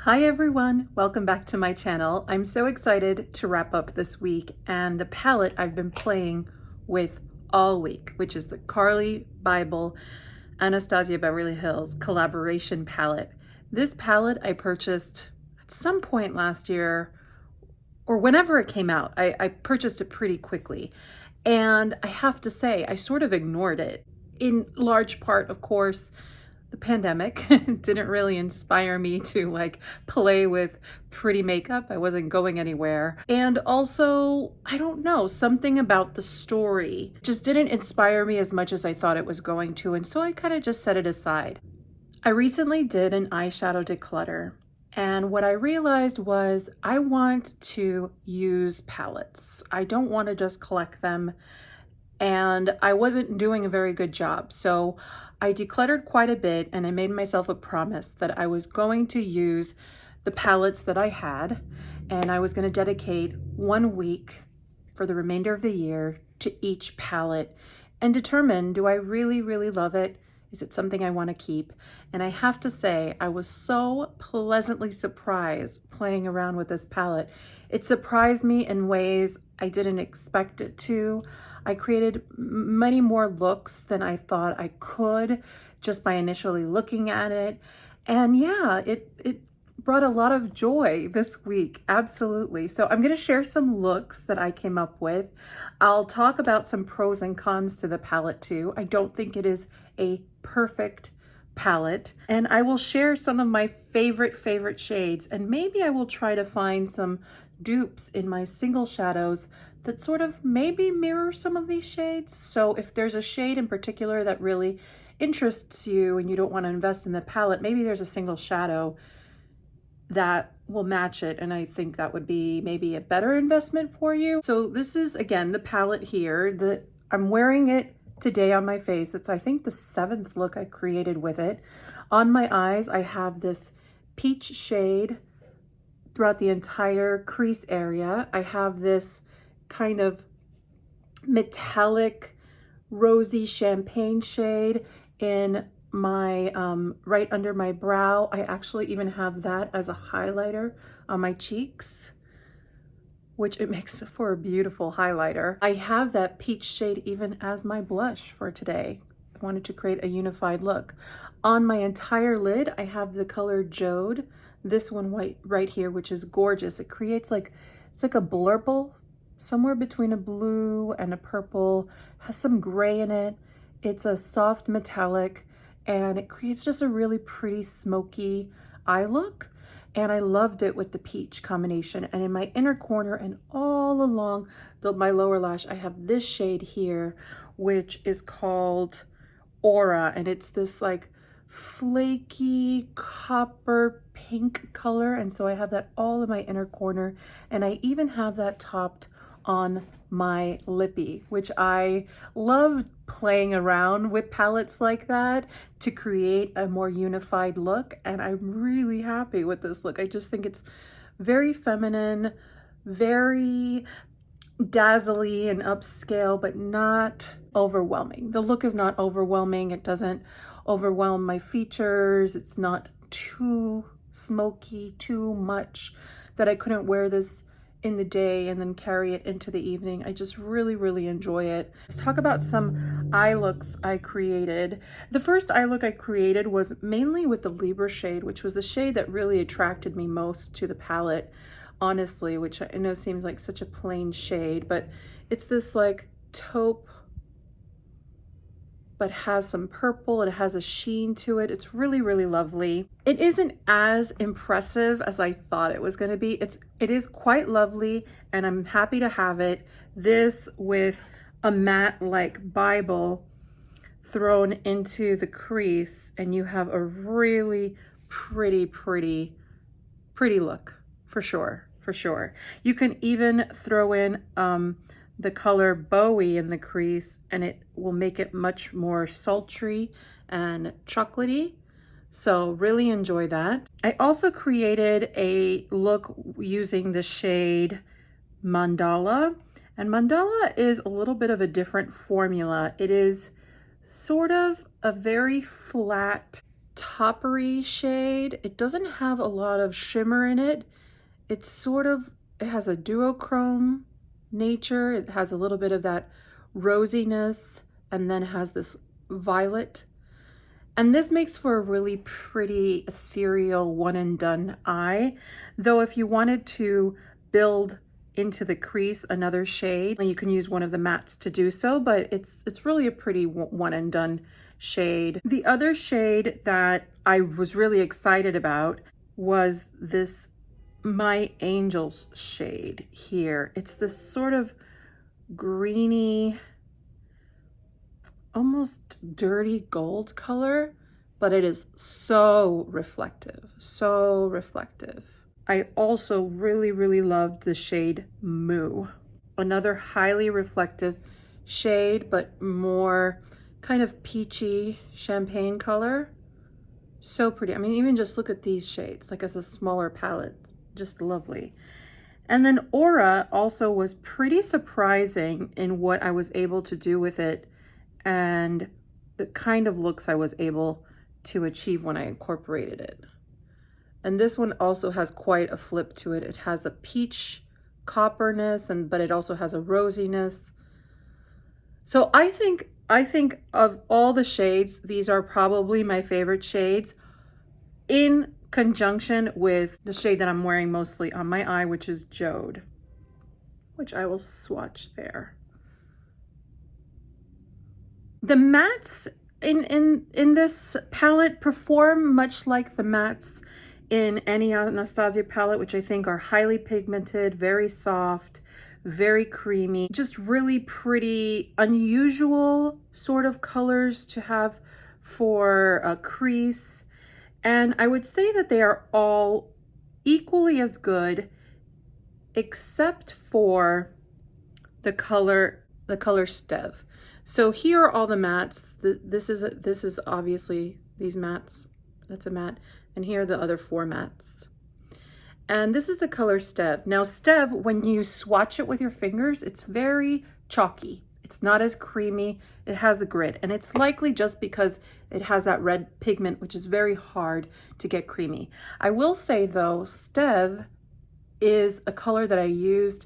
Hi everyone, welcome back to my channel. I'm so excited to wrap up this week and the palette I've been playing with all week, which is the Carli Bybel Anastasia Beverly Hills collaboration palette. This palette I purchased at some point last year or whenever it came out. I purchased it pretty quickly, and I have to say I sort of ignored it, in large part, of course. The pandemic didn't really inspire me to play with pretty makeup. I wasn't going anywhere. And also, I don't know, something about the story just didn't inspire me as much as I thought it was going to. And so I kind of just set it aside. I recently did an eyeshadow declutter. And what I realized was I want to use palettes. I don't want to just collect them. And I wasn't doing a very good job. So I decluttered quite a bit, and I made myself a promise that I was going to use the palettes that I had, and I was going to dedicate 1 week for the remainder of the year to each palette and determine, do I really, really love it? Is it something I want to keep? And I have to say, I was so pleasantly surprised playing around with this palette. It surprised me in ways I didn't expect it to. I created many more looks than I thought I could just by initially looking at it. And yeah, it brought a lot of joy this week, absolutely. So I'm going to share some looks that I came up with. I'll talk about some pros and cons to the palette too. I don't think it is a perfect palette, and I will share some of my favorite shades, and maybe I will try to find some dupes in my single shadows that sort of maybe mirror some of these shades. So if there's a shade in particular that really interests you and you don't want to invest in the palette, maybe there's a single shadow that will match it, and I think that would be maybe a better investment for you. So this is, again, the palette here. I'm wearing it today on my face. It's, I think, the 7th look I created with it. On my eyes, I have this peach shade throughout the entire crease area. I have this kind of metallic rosy champagne shade in my right under my brow. I actually even have that as a highlighter on my cheeks, which it makes for a beautiful highlighter. I have that peach shade even as my blush for today. I wanted to create a unified look. On my entire lid, I have the color Jode, this one white right here, which is gorgeous. It creates it's like a blurple, somewhere between a blue and a purple, has some gray in it. It's a soft metallic, and it creates just a really pretty smoky eye look. And I loved it with the peach combination. And in my inner corner and all along my lower lash, I have this shade here, which is called Aura. And it's this flaky copper pink color. And so I have that all in my inner corner. And I even have that topped on my lippy, which I love playing around with palettes like that to create a more unified look. And I'm really happy with this look. I just think it's very feminine, very dazzly and upscale, but not overwhelming. The look is not overwhelming. It doesn't overwhelm my features. It's not too smoky, too much that I couldn't wear this in the day and then carry it into the evening. I just really enjoy it. Let's talk about some eye looks I created. The first eye look I created was mainly with the Libra shade, which was the shade that really attracted me most to the palette, honestly, which I know seems like such a plain shade, but it's this taupe, but has some purple. It has a sheen to it. It's really lovely. It isn't as impressive as I thought it was going to be. It is quite lovely, and I'm happy to have it. This with a matte like Bybel thrown into the crease, and you have a really pretty look, for sure. You can even throw in the color Bowie in the crease, and it will make it much more sultry and chocolatey. So really enjoy that. I also created a look using the shade Mandala, and Mandala is a little bit of a different formula. It is sort of a very flat toppery shade. It doesn't have a lot of shimmer in it. It's sort of, it has a duochrome nature. It has a little bit of that rosiness and then has this violet. And this makes for a really pretty ethereal one and done eye. Though if you wanted to build into the crease another shade, you can use one of the mattes to do so, but it's really a pretty one and done shade. The other shade that I was really excited about was this My Angels shade here. It's this sort of greeny, almost dirty gold color, but it is so reflective, so reflective. I also really loved the shade Moo, another highly reflective shade, but more kind of peachy champagne color. So pretty. I mean, even just look at these shades, like as a smaller palette, just lovely. And then Aura also was pretty surprising in what I was able to do with it and the kind of looks I was able to achieve when I incorporated it. And this one also has quite a flip to it. It has a peach copperness, but it also has a rosiness. So I think of all the shades, these are probably my favorite shades, in conjunction with the shade that I'm wearing mostly on my eye, which is Jode, which I will swatch there. The mattes in this palette perform much like the mattes in any Anastasia palette, which I think are highly pigmented, very soft, very creamy, just really pretty, unusual sort of colors to have for a crease. And I would say that they are all equally as good, except for the color Stev. So here are all the mattes. This is obviously these mattes. That's a matte. And here are the other 4 mattes. And this is the color Stev. Now Stev, when you swatch it with your fingers, it's very chalky. It's not as creamy. It has a grit. And it's likely just because it has that red pigment, which is very hard to get creamy. I will say though, Stev is a color that I used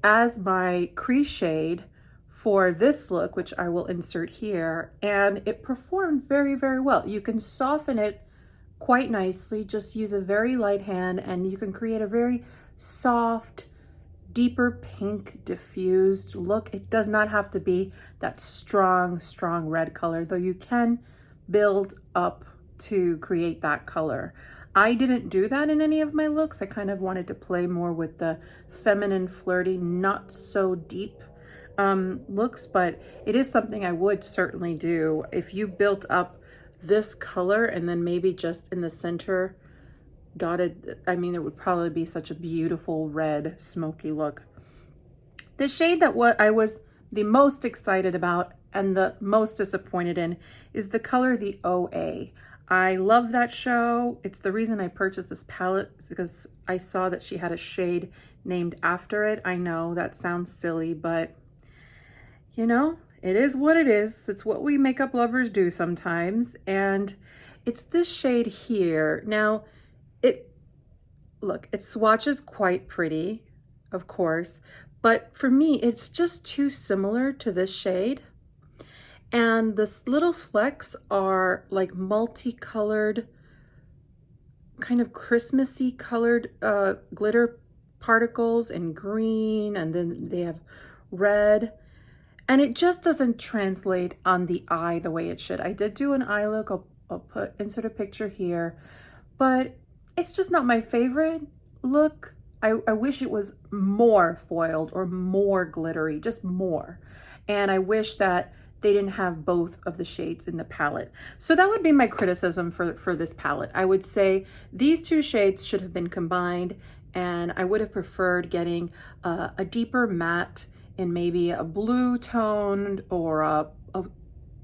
as my crease shade for this look, which I will insert here, and it performed very well. You can soften it quite nicely, just use a very light hand, and you can create a very soft, deeper pink diffused look. It does not have to be that strong red color, though you can build up to create that color. I didn't do that in any of my looks. I kind of wanted to play more with the feminine, flirty, not so deep looks, but it is something I would certainly do. If you built up this color and then maybe just in the center dotted, I mean, it would probably be such a beautiful red smoky look. The shade that what I was the most excited about and the most disappointed in is the color the OA. I love that show. It's the reason I purchased this palette, because I saw that she had a shade named after it. I know that sounds silly, but you know, it is what it is. It's what we makeup lovers do sometimes. And it's this shade here. Now, it swatches quite pretty, of course, but for me, it's just too similar to this shade. And the little flecks are like multicolored, kind of Christmassy colored glitter particles in green, and then they have red. And it just doesn't translate on the eye the way it should. I did do an eye look. I'll insert a picture here, but it's just not my favorite look. I wish it was more foiled or more glittery, just more. And I wish that they didn't have both of the shades in the palette. So that would be my criticism for this palette. I would say these 2 shades should have been combined, and I would have preferred getting a deeper matte in maybe a blue toned or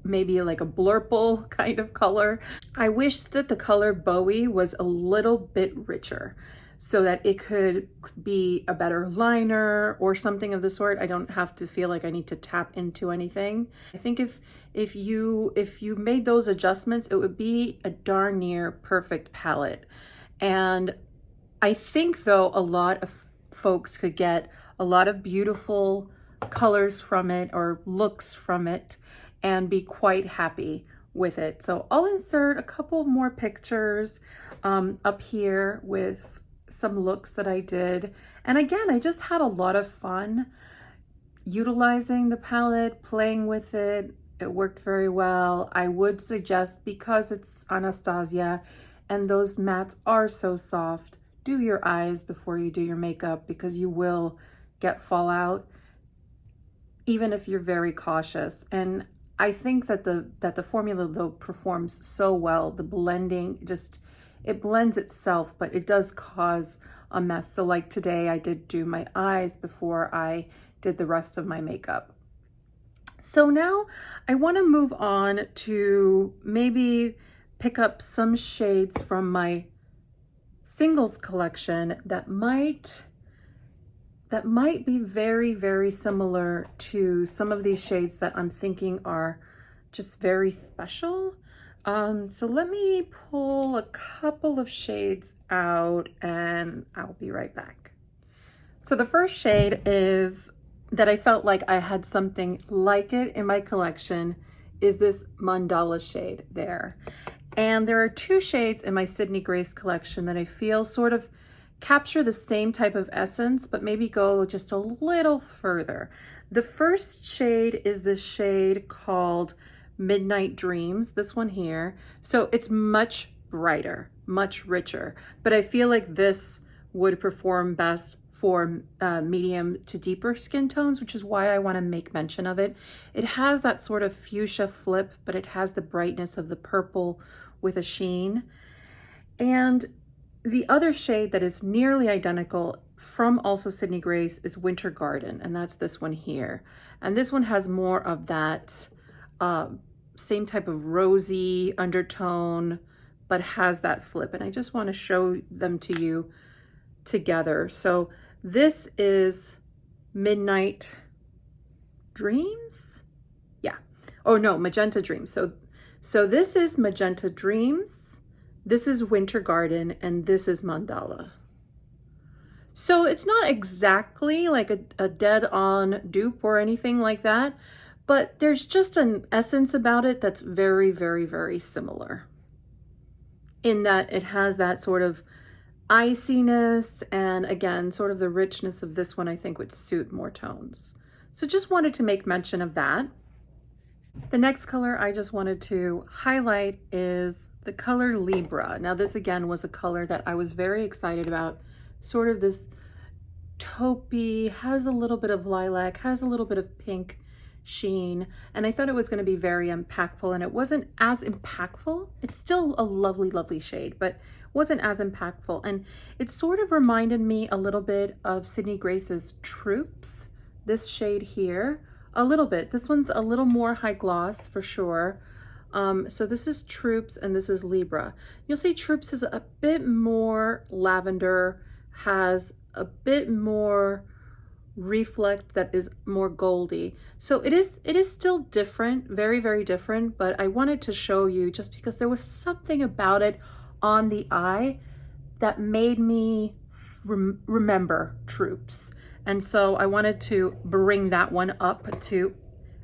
maybe like a blurple kind of color. I wish that the color Bowie was a little bit richer. so that it could be a better liner or something of the sort. I don't have to feel like I need to tap into anything. I think if you made those adjustments, it would be a darn near perfect palette. And I think though a lot of folks could get a lot of beautiful colors from it or looks from it and be quite happy with it. So I'll insert a couple more pictures up here with some looks that I did. And again, I just had a lot of fun utilizing the palette, playing with it. It worked very well. I would suggest, because it's Anastasia and those mattes are so soft, do your eyes before you do your makeup, because you will get fallout even if you're very cautious. And I think that the formula though performs so well. The blending it blends itself, but it does cause a mess. So like today I did do my eyes before I did the rest of my makeup. So now I want to move on to maybe pick up some shades from my singles collection that might be very, very similar to some of these shades that I'm thinking are just very special. So let me pull a couple of shades out and I'll be right back. So the first shade that I felt like I had something like it in my collection is this mandala shade there. And there are two shades in my Sydney Grace collection that I feel sort of capture the same type of essence, but maybe go just a little further. The first shade is this shade called Midnight Dreams, this one here. So it's much brighter, much richer, but I feel like this would perform best for medium to deeper skin tones, which is why I want to make mention of it. It has that sort of fuchsia flip, but it has the brightness of the purple with a sheen. And the other shade that is nearly identical from also Sydney Grace is Winter Garden, and that's this one here. And this one has more of that same type of rosy undertone, but has that flip. And I just want to show them to you together. So this is Midnight Dreams? Yeah. Oh no, Magenta Dreams. So this is Magenta Dreams. This is Winter Garden, and this is Mandala. So it's not exactly like a dead-on dupe or anything like that, but there's just an essence about it that's very, very, very similar in that it has that sort of iciness, and again, sort of the richness of this one I think would suit more tones. So just wanted to make mention of that. The next color I just wanted to highlight is the color Libra. Now this again was a color that I was very excited about, sort of this taupey, has a little bit of lilac, has a little bit of pink sheen, and I thought it was going to be very impactful, and it wasn't as impactful. It's still a lovely, lovely shade, but wasn't as impactful. And it sort of reminded me a little bit of Sydney Grace's Troops, this shade here. A little bit. This one's a little more high gloss for sure. So this is Troops and this is Libra. You'll see Troops is a bit more lavender, has a bit more reflect that is more goldy. So it is still different, very, very different, but I wanted to show you just because there was something about it on the eye that made me remember Troops. And so I wanted to bring that one up to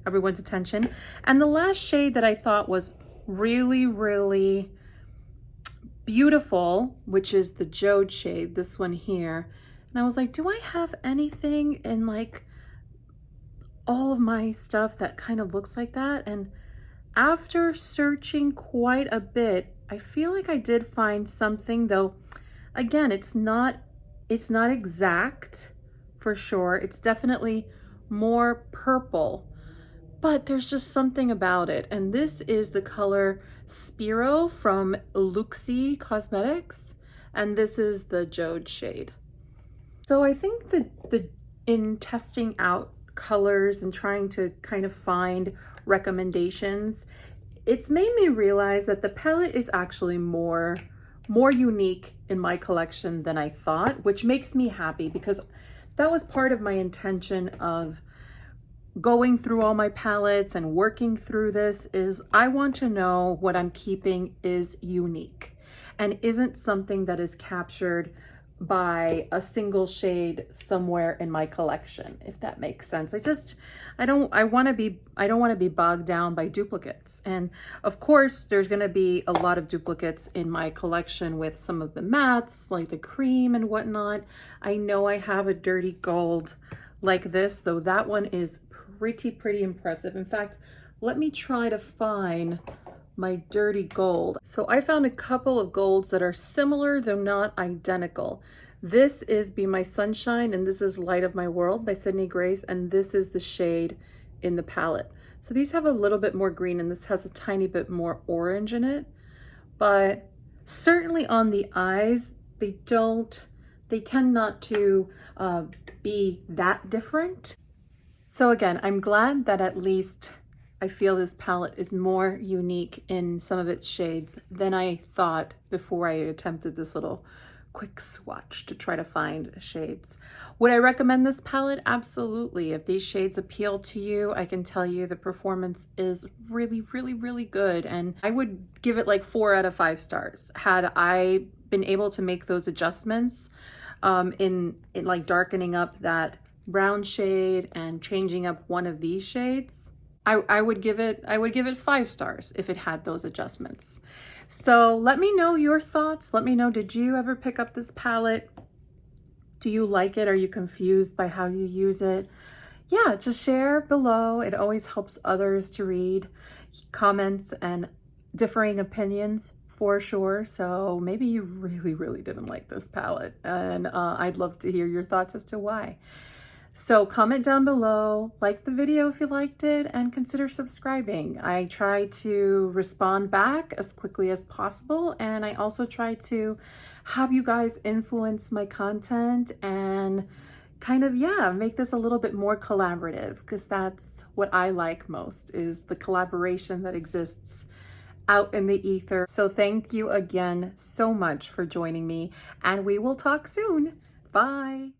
everyone's attention. And the last shade that I thought was really, really beautiful, which is the Jode shade, this one here. And I was like, do I have anything in like all of my stuff that kind of looks like that? And after searching quite a bit, I feel like I did find something, though again, it's not exact. For sure, it's definitely more purple, but there's just something about it. And this is the color Spiro from Luxie Cosmetics, and this is the Jode shade. So I think that in testing out colors and trying to kind of find recommendations, it's made me realize that the palette is actually more more unique in my collection than I thought, which makes me happy because that was part of my intention of going through all my palettes and working through this. Is I want to know what I'm keeping is unique and isn't something that is captured by a single shade somewhere in my collection, if that makes sense. I don't want to be bogged down by duplicates. And of course, there's going to be a lot of duplicates in my collection with some of the mattes, like the cream and whatnot. I know I have a dirty gold like this, though that one is pretty impressive. In fact, let me try to find my dirty gold. So I found a couple of golds that are similar, though not identical. This is Be My Sunshine, and this is Light of My World by Sydney Grace, and this is the shade in the palette. So these have a little bit more green, and this has a tiny bit more orange in it, but certainly on the eyes, they tend not to be that different. So again, I'm glad that at least I feel this palette is more unique in some of its shades than I thought before I attempted this little quick swatch to try to find shades. Would I recommend this palette? Absolutely. If these shades appeal to you, I can tell you the performance is really good, and I would give it like 4 out of 5 stars. Had I been able to make those adjustments in like darkening up that brown shade and changing up one of these shades, I would give it 5 stars if it had those adjustments. So let me know your thoughts. Let me know, did you ever pick up this palette? Do you like it? Are you confused by how you use it? Yeah, just share below. It always helps others to read comments and differing opinions for sure. So maybe you really didn't like this palette, and I'd love to hear your thoughts as to why. So comment down below, like the video if you liked it, and consider subscribing. I try to respond back as quickly as possible, and I also try to have you guys influence my content and kind of, yeah, make this a little bit more collaborative, because that's what I like most, is the collaboration that exists out in the ether. So thank you again so much for joining me, and we will talk soon. Bye.